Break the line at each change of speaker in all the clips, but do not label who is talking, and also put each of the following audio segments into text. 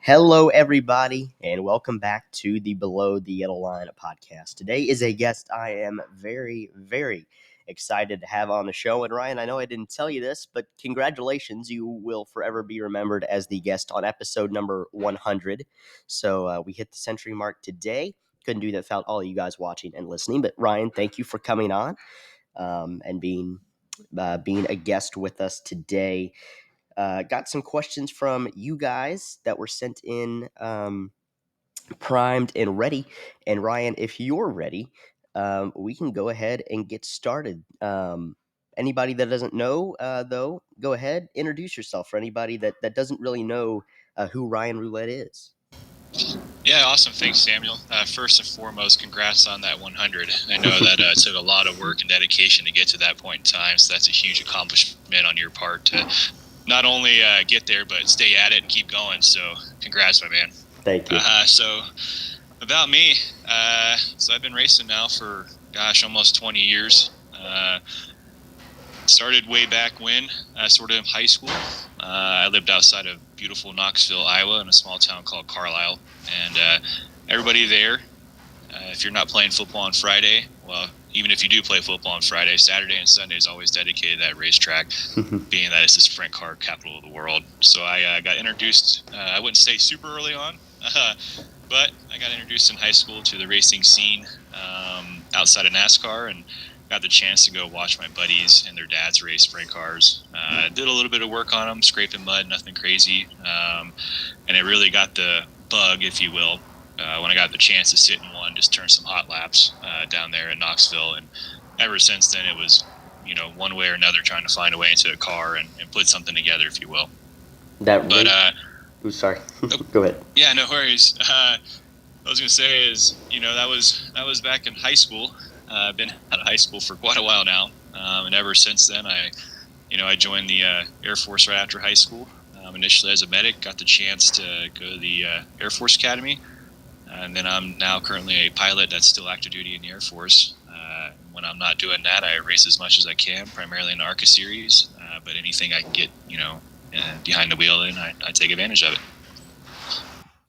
Hello, everybody, and welcome back to the Below the Yellow Line podcast. Today is a guest I am very, very excited to have on the show. And Ryan, I know I didn't tell you this, but congratulations. You will forever be remembered as the guest on episode number 100. So we hit the century mark today. Couldn't do that without all of you guys watching and listening. But Ryan, thank you for coming on and being a guest with us today. Got some questions from you guys that were sent in primed and ready. And Ryan, if you're ready, we can go ahead and get started. Anybody that doesn't know, though, go ahead, introduce yourself for anybody that doesn't really know who Ryan Roulette is.
Yeah, awesome. Thanks, Samuel. First and foremost, congrats on that 100. I know that took a lot of work and dedication to get to that point in time, so that's a huge accomplishment on your part to not only get there, but stay at it and keep going. So congrats, my man.
Thank you.
So about me, so I've been racing now for, almost 20 years. Started way back when, sort of in high school. I lived outside of beautiful Knoxville, Iowa, in a small town called Carlisle. And everybody there, if you're not playing football on Friday, well, even if you do play football on Friday, Saturday and Sunday is always dedicated to that racetrack, being that it's the sprint car capital of the world. So I got introduced, I wouldn't say super early on, but I got introduced in high school to the racing scene outside of NASCAR, and got the chance to go watch my buddies and their dads race sprint cars. Did a little bit of work on them, scraping mud, nothing crazy. And it really got the bug, if you will, when I got the chance to sit in one, just turn some hot laps down there in Knoxville. And ever since then, it was, one way or another trying to find a way into a car and put something together, if you will.
Sorry. Go ahead.
Yeah, no worries. I was going to say is, that was back in high school. I've been out of high school for quite a while now, and ever since then, I joined the Air Force right after high school. Initially as a medic, got the chance to go to the Air Force Academy, and then I'm now currently a pilot that's still active duty in the Air Force. When I'm not doing that, I race as much as I can, primarily in the ARCA series, but anything I can get, behind the wheel in, I take advantage of it.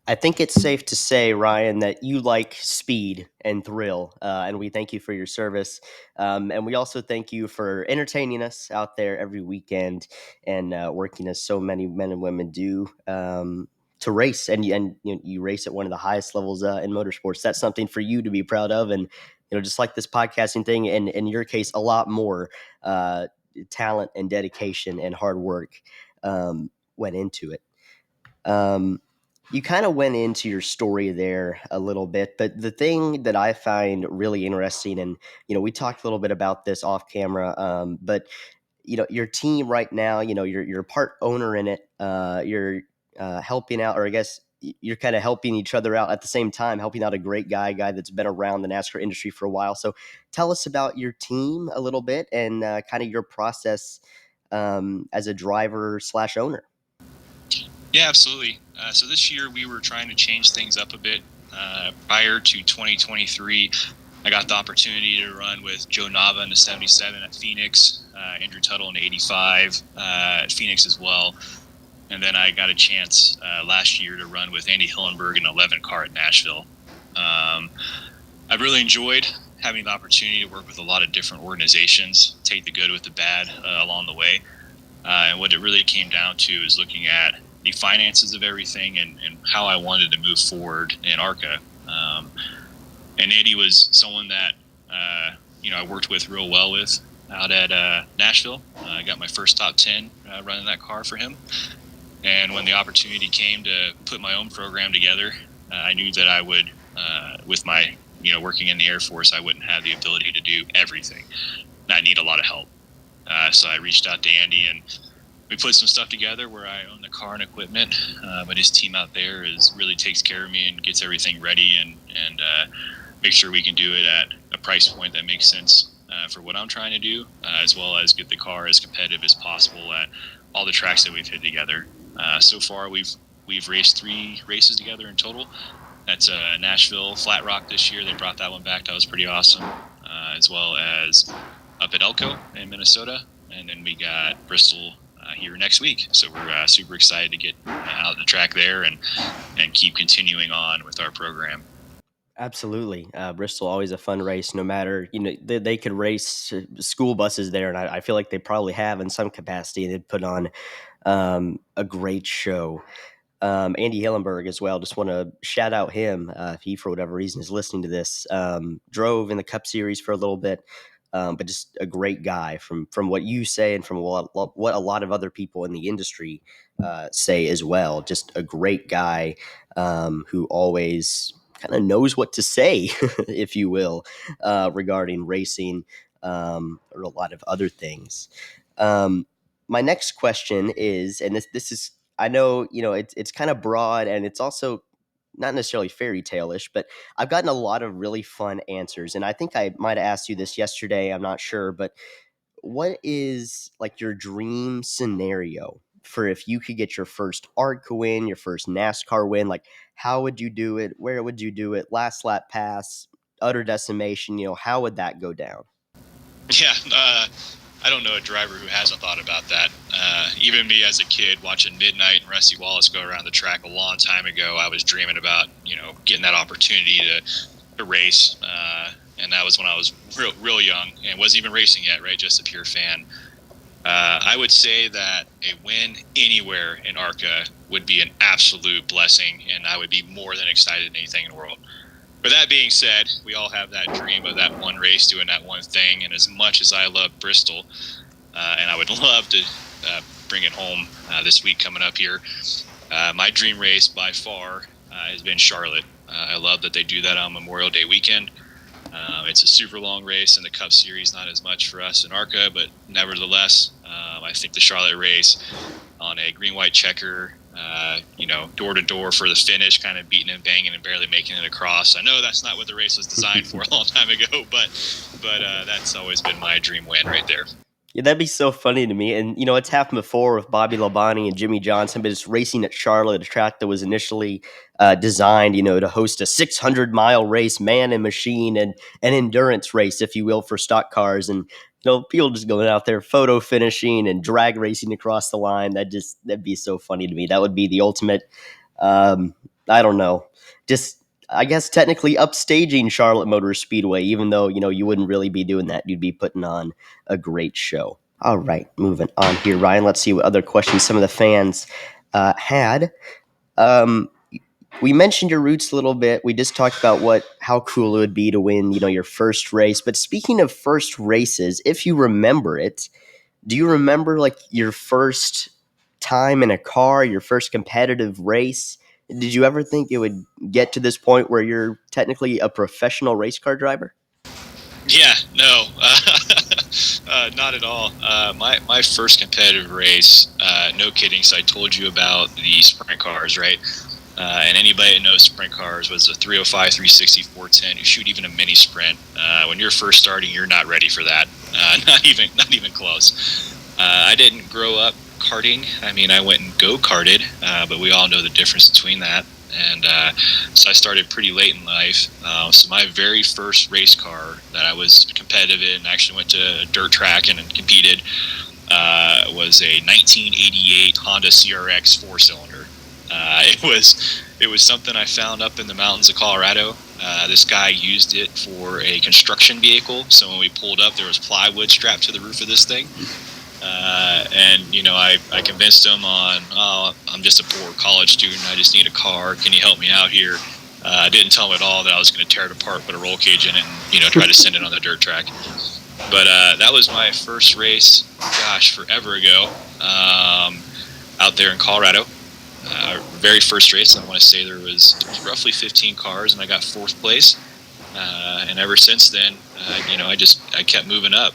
I think it's safe to say, Ryan, that you like speed and thrill, and we thank you for your service. And we also thank you for entertaining us out there every weekend and working as so many men and women do to race. And you race at one of the highest levels in motorsports. That's something for you to be proud of. And just like this podcasting thing, and in your case, a lot more talent and dedication and hard work went into it. You kind of went into your story there a little bit, but the thing that I find really interesting, and we talked a little bit about this off camera, but your team right now, you're part owner in it. You're helping out, or I guess you're kind of helping each other out at the same time, helping out a great guy that's been around the NASCAR industry for a while. So tell us about your team a little bit and kind of your process as a driver / owner.
Yeah, absolutely. So this year we were trying to change things up a bit. Prior to 2023, I got the opportunity to run with Joe Nava in the 77 at Phoenix, Andrew Tuttle in the 85 at Phoenix as well. And then I got a chance last year to run with Andy Hillenberg in the 11 car at Nashville. I've really enjoyed having the opportunity to work with a lot of different organizations, take the good with the bad along the way. And what it really came down to is looking at the finances of everything and how I wanted to move forward in ARCA. And Andy was someone that, I worked with real well with out at Nashville. I got my first top 10 running that car for him. And when the opportunity came to put my own program together, I knew that I would, with my, working in the Air Force, I wouldn't have the ability to do everything. And I need a lot of help. So I reached out to Andy, and we put some stuff together where I own the car and equipment, but his team out there really takes care of me and gets everything ready and make sure we can do it at a price point that makes sense for what I'm trying to do, as well as get the car as competitive as possible at all the tracks that we've hit together. So far, we've raced 3 races together in total. That's Nashville, Flat Rock this year. They brought that one back. That was pretty awesome, as well as up at Elko in Minnesota. And then we got Bristol here next week. So we're super excited to get out the track there and keep continuing on with our program.
Absolutely. Bristol, always a fun race, no matter, they could race school buses there. And I feel like they probably have in some capacity. They'd put on a great show. Andy Hillenberg as well. Just want to shout out him. If he, for whatever reason, is listening to this, drove in the Cup Series for a little bit, but just a great guy from what you say and from what a lot of other people in the industry say as well. Just a great guy who always kind of knows what to say, if you will, regarding racing or a lot of other things. My next question is, and this is, I know, it's kind of broad and it's also not necessarily fairy tale-ish, but I've gotten a lot of really fun answers. And I think I might have asked you this yesterday. I'm not sure, but what is like your dream scenario for if you could get your first ARCA win, your first NASCAR win? Like, how would you do it? Where would you do it? Last lap pass, utter decimation, how would that go down?
Yeah, I don't know a driver who hasn't thought about that. Even me as a kid watching Midnight and Rusty Wallace go around the track a long time ago, I was dreaming about, getting that opportunity to race. And that was when I was real young and wasn't even racing yet, right? Just a pure fan. I would say that a win anywhere in ARCA would be an absolute blessing, and I would be more than excited than anything in the world. But that being said, we all have that dream of that one race, doing that one thing. And as much as I love Bristol, and I would love to bring it home this week coming up here, my dream race by far has been Charlotte. I love that they do that on Memorial Day weekend. It's a super long race in the Cup Series, not as much for us in ARCA, but nevertheless, I think the Charlotte race on a green-white checker, door to door for the finish, kind of beating and banging and barely making it across. I know that's not what the race was designed for a long time ago, but that's always been my dream win right there.
Yeah, that'd be so funny to me. And, it's happened before with Bobby Labonte and Jimmie Johnson, but it's racing at Charlotte, a track that was initially designed, to host a 600-mile race, man and machine, and an endurance race, if you will, for stock cars. And, people just going out there photo finishing and drag racing across the line. That'd be so funny to me. That would be the ultimate, I don't know, just, I guess, technically upstaging Charlotte Motor Speedway, even though, you wouldn't really be doing that. You'd be putting on a great show. All right, moving on here, Ryan. Let's see what other questions some of the fans had. We mentioned your roots a little bit. We just talked about how cool it would be to win, your first race. But speaking of first races, if you remember it, do you remember like your first time in a car, your first competitive race? Did you ever think it would get to this point where you're technically a professional race car driver?
Yeah, no, not at all. My first competitive race, no kidding. So I told you about the sprint cars, right? And anybody that knows sprint cars was a 305, 360, 410. You shoot even a mini sprint. When you're first starting, you're not ready for that. Not even close. I didn't grow up karting. I mean, I went and go-karted, but we all know the difference between that. And so I started pretty late in life. So my very first race car that I was competitive in, actually went to a dirt track and competed, was a 1988 Honda CRX 4-cylinder. It was something I found up in the mountains of Colorado. This guy used it for a construction vehicle. So when we pulled up, there was plywood strapped to the roof of this thing. And I convinced him on, I'm just a poor college student. I just need a car. Can you help me out here? I didn't tell him at all that I was going to tear it apart, put a roll cage in it, and try to send it on the dirt track. But that was my first race. Gosh, forever ago, out there in Colorado. Very first race. I want to say there was roughly 15 cars, and I got fourth place. And ever since then, I kept moving up.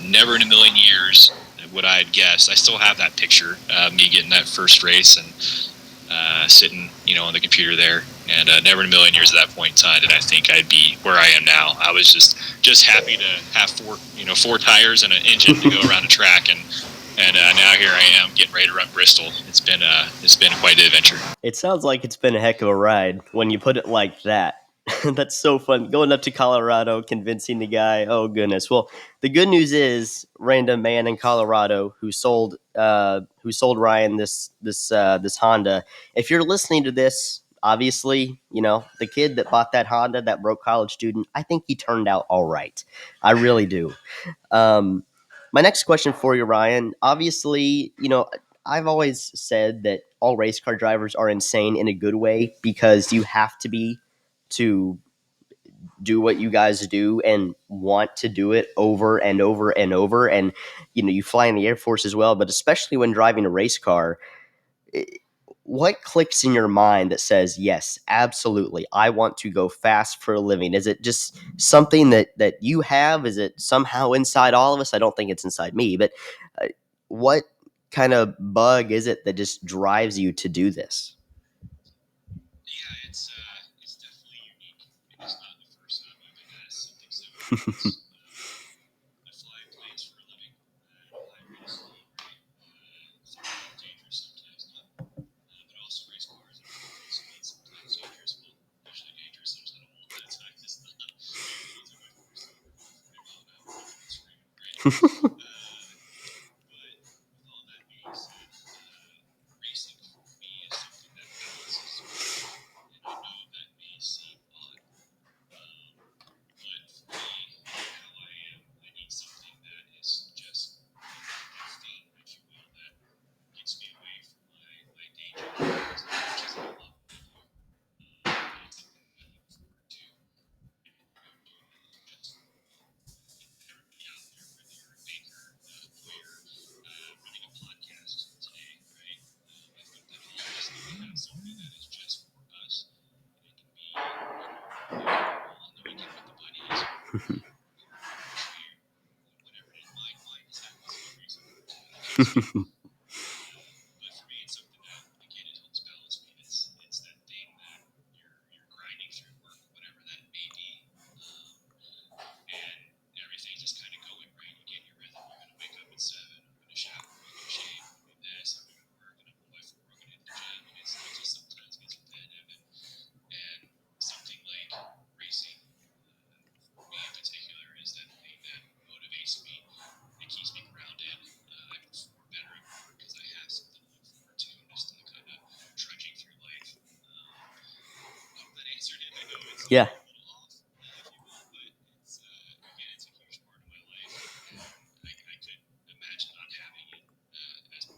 Never in a million years would I had guessed. I still have that picture of me getting that first race and sitting, on the computer there. And never in a million years at that point in time did I think I'd be where I am now. I was just happy to have four tires and an engine to go around the track, and now here I am getting ready to run Bristol. It's been quite the adventure.
It sounds like it's been a heck of a ride when you put it like that. That's so fun. Going up to Colorado, convincing the guy. Oh goodness. Well, the good news is, random man in Colorado who sold Ryan this Honda. If you're listening to this, obviously, the kid that bought that Honda, that broke college student, I think he turned out all right. I really do. Um, my next question for you, Ryan. Obviously, I've always said that all race car drivers are insane in a good way because you have to be to do what you guys do and want to do it over and over and over. And, you fly in the Air Force as well, but especially when driving a race car, what clicks in your mind that says, yes, absolutely, I want to go fast for a living? Is it just something that you have? Is it somehow inside all of us? I don't think it's inside me, but uh, what kind of bug is it that just drives you to do this?
Yeah, it's definitely unique. It's not the first time I've been asked something similar. I fly planes for a living at a high rate of speed, right? It's dangerous sometimes, not, but also race cars at a low rate of speed, sometimes dangerous. Well, usually dangerous. There's not a whole lot of time. It's not maybe these are my first time going screaming, right? But with all that being said, racing for me is something that balances both, and I know that may seem odd. But for me, how I am, I need something that is just caffeine, if you will, that gets me away from my day job, as much as I love what I do. And it's something that I look forward to doing just everybody out there, whether you're a baker, a lawyer, running a podcast today, right? I think that all of us need to have something that is just for us. And it can be, on the weekend with the buddies, or actually, whatever it is. Mine just happens to be racing. But for me, it's something that, again, it helps balance me. It's that thing that you're grinding through work, whatever that may be. And everything's just kind of going right. You get your rhythm. You're going to wake up at 7. I'm going to shower. I'm going to shave. I'm going to do this. I'm going to work. And I'm on my 4. I'm going to hit the gym. And it just sometimes gets repetitive. And something like racing, for me in particular, is that thing that motivates me. It keeps me grounded. I perform better at work because I have something to look forward to, just to kind of trudging through life. I hope that answered it. I know it's
Yeah.
a little off, if you will, but it's again, it's a huge part of my life, and I could imagine not having it as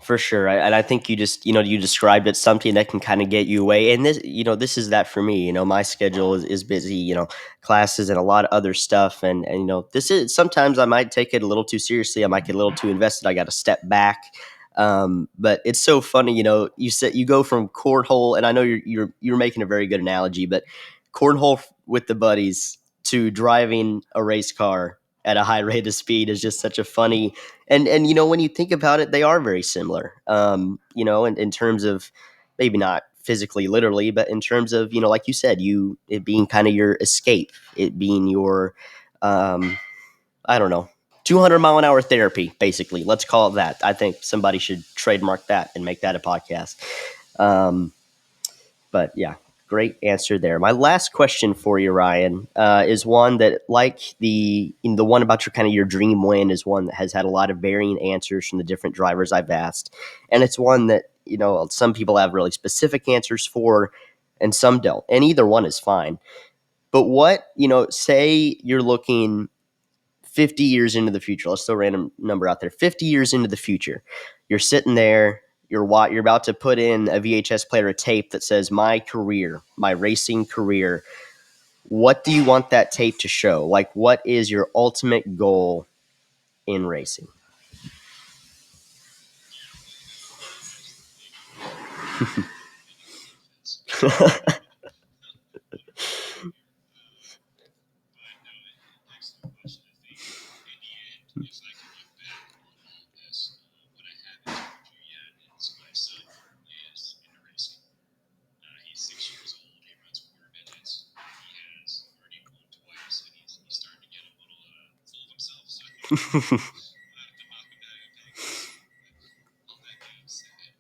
For sure. And I think you described it, something that can kind of get you away. And this is that for me. My schedule is busy, classes and a lot of other stuff. And this is sometimes I might take it a little too seriously. I might get a little too invested. I got to step back. But it's so funny, you said you go from cornhole, and I know you're making a very good analogy, but cornhole with the buddies to driving a race car at a high rate of speed is just such a funny. And when you think about it, they are very similar. In terms of maybe not physically, literally, but in terms of like you said, it being kind of your escape, it being your I don't know, 200-mile-an-hour therapy, basically. Let's call it that. I think somebody should trademark that and make that a podcast. Um, but yeah, great answer there. My last question for you, Ryan, is one that, like the one about your dream win, is one that has had a lot of varying answers from the different drivers I've asked, and it's one that some people have really specific answers for, and some don't, and either one is fine. But what say you're looking 50 years into the future. Let's throw a random number out there. 50 years into the future, you're sitting there, you're about to put in a VHS player, a tape that says my career, my racing career. What do you want that tape to show? Like, what is your ultimate goal in racing?
But no, excellent question. I think in the end, if I can look back on all of this, what I haven't told you yet is my son currently is into racing. He's 6 years old. He runs quarter midgets. He has already won twice, and he's starting to get a little full of himself. So I have to knock him down and peg him. But all that being said,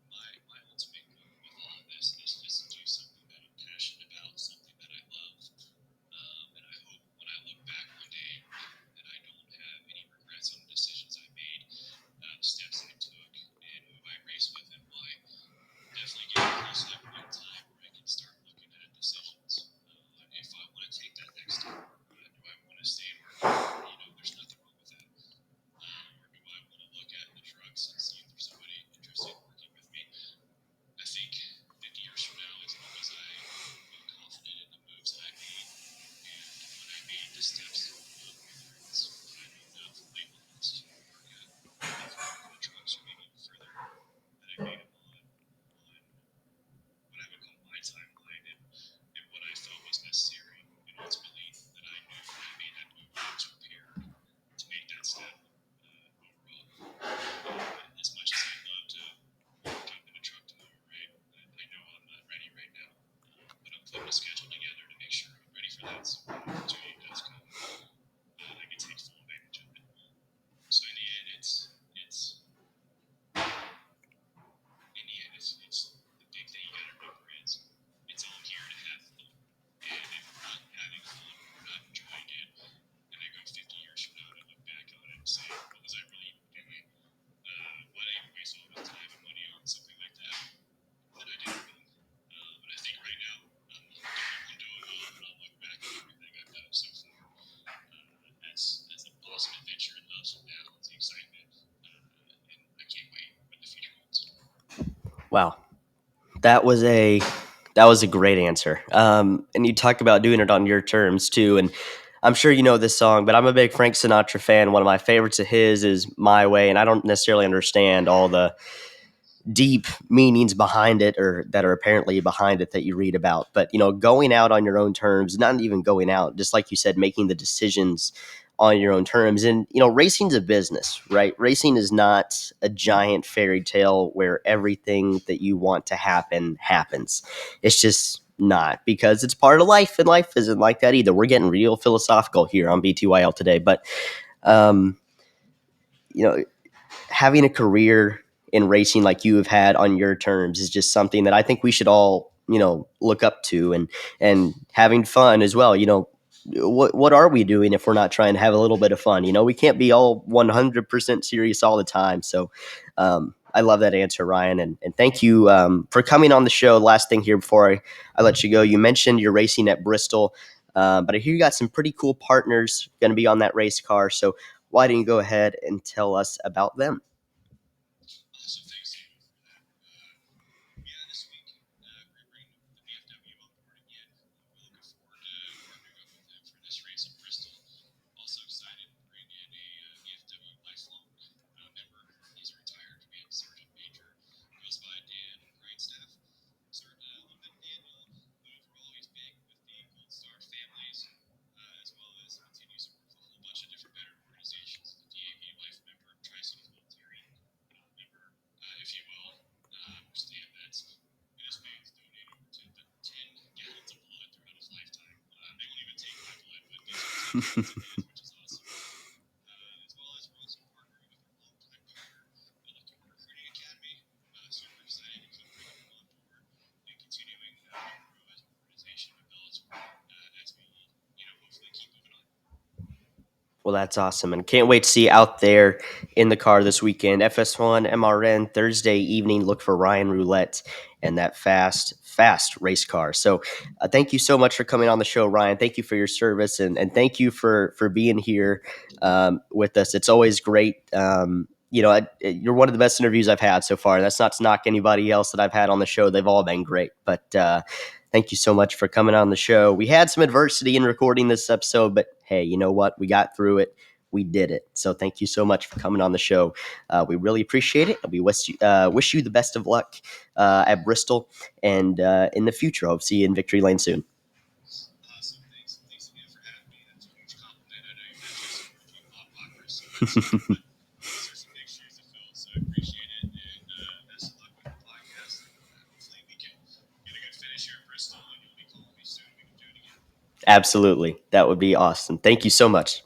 my ultimate goal with all of this is just to do something that I'm was necessary, and ultimately that I knew when I made that move, I was prepared to make that step overall. As much as I'd love to jump in a truck tomorrow, right? I know I'm not ready right now, but I'm putting a schedule together to make sure I'm ready for that. So when the opportunity does come, I can take full advantage of it. So in the end, it's the big thing you got to remember is it's all here to have fun. And if we're not having fun, we're not enjoying it, and I go 50 years from now to look back on it and say, what was I really doing? Why did I waste all this time and money on something like that that I didn't mean? But I think right now I'm doing well, and I'll look back at everything I've done so far as an awesome adventure and ups and downs, the excitement, and I can't wait what the future holds.
Wow, that was a great answer. And you talk about doing it on your terms too. And I'm sure you know this song, but I'm a big Frank Sinatra fan. One of my favorites of his is "My Way," and I don't necessarily understand all the deep meanings behind it, or that are apparently behind it, that you read about. But going out on your own terms, not even going out, just like you said, making the decisions on your own terms. And racing's a business, right? Racing is not a giant fairy tale where everything that you want to happen happens. It's just not, because it's part of life, and life isn't like that either. We're getting real philosophical here on BTYL today. But um you know having a career in racing like you have had on your terms is just something that I think we should all, look up to, and having fun as well. What are we doing if we're not trying to have a little bit of fun? We can't be all 100% serious all the time. So I love that answer, Ryan. And thank you for coming on the show. Last thing here before I let you go, you mentioned you're racing at Bristol, but I hear you got some pretty cool partners going to be on that race car. So why don't you go ahead and tell us about them?
So thanks, Zane, for that. Yeah, this week we're bringing the BFW on board again. We're looking forward to partnering up with them for this race in Bristol. Also excited to bring in a BFW lifelong member. He's a retired command sergeant major. Goes by Dan, great staff. Started a little bit Daniel, but overall he's big with the Gold Star families, as well as continues to work with a whole bunch of different veteran organizations. The DAV life member, Tri-City Military member, if you will, understand that in his veins donate over to 10 gallons of blood throughout his lifetime. They won't even take my blood, but these are 10 gallons of his, which is awesome. As well as we're also partnering with our longtime partner, Elliott Recruiting Academy. Super excited to keep bringing them on board and continuing to grow as an organization with Bellator as we, hopefully keep moving on.
Well, that's awesome, and can't wait to see you out there in the car this weekend. FS1 MRN Thursday evening. Look for Ryan Roulette and that fast race car. So, thank you so much for coming on the show, Ryan. Thank you for your service, and thank you for being here with us. It's always great. You're one of the best interviews I've had so far. That's not to knock anybody else that I've had on the show. They've all been great, but thank you so much for coming on the show. We had some adversity in recording this episode, but hey, you know what? We got through it. We did it. So thank you so much for coming on the show. We really appreciate it. We wish you the best of luck at Bristol and in the future. Hope to see you in Victory Lane soon.
Awesome. Thanks again for having me. That's a huge compliment. I know you mentioned some review pop poppers, so but those are some big shoes to fill. So I appreciate it, and best of luck with the podcast. Hopefully we can get a good finish here at Bristol, and you'll be calling me soon. We can do it again.
Absolutely. That would be awesome. Thank you so much.